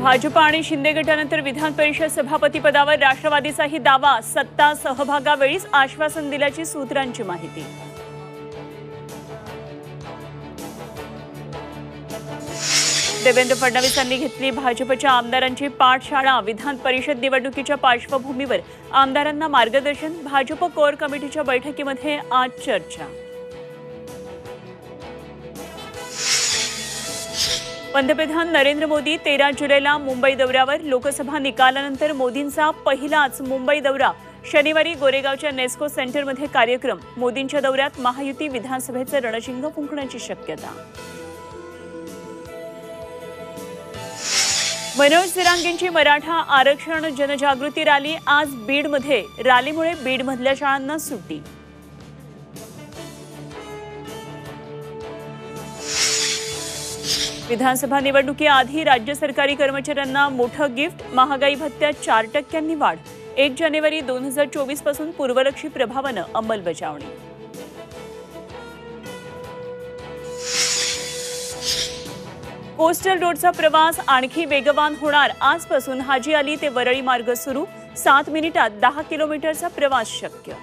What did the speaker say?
भाजप आणि शिंदे गटानंतर विधान परिषद सभापतीपदावर राष्ट्रवादीचाही दावा, सत्ता सहभागावेळीच आश्वासन दिल्याची सूत्रांची माहिती। देवेंद्र फडणवीसांनी घेतली भाजपच्या आमदारांची पाठशाळा, विधान परिषद निवडणुकीच्या पार्श्वभूमीवर आमदारांना मार्गदर्शन, भाजप कोर कमिटीच्या बैठकीमध्ये आज चर्चा। पंतप्रधान नरेंद्र मोदी 13 जुलैला मुंबई दौऱ्यावर, लोकसभा निकालानंतर मोदींचा पहिलाच मुंबई दौरा, शनिवारी गोरेगावच्या नेस्को सेंटरमध्ये कार्यक्रम, मोदींच्या दौऱ्यात महायुती विधानसभेचं रणशिंग फुंकण्याची शक्यता। मनोज जरांगेंची मराठा आरक्षण जनजागृती रॅली आज बीडमध्ये, रॅलीमुळे बीडमधल्या शाळांना सुट्टी। विधानसभा निवडणुकीआधी राज्य सरकारी कर्मचाऱ्यांना मोठं गिफ्ट, महागाई भत्त्यात 4% वाढ, 1 जानेवारी 2024 पासून पूर्वलक्षी प्रभावानं अंमलबजावणी। कोस्टल रोडचा प्रवास आणखी वेगवान होणार, आजपासून हाजी अली ते वरळी मार्ग सुरू, 7 मिनिटात 10 किलोमीटरचा प्रवास शक्य।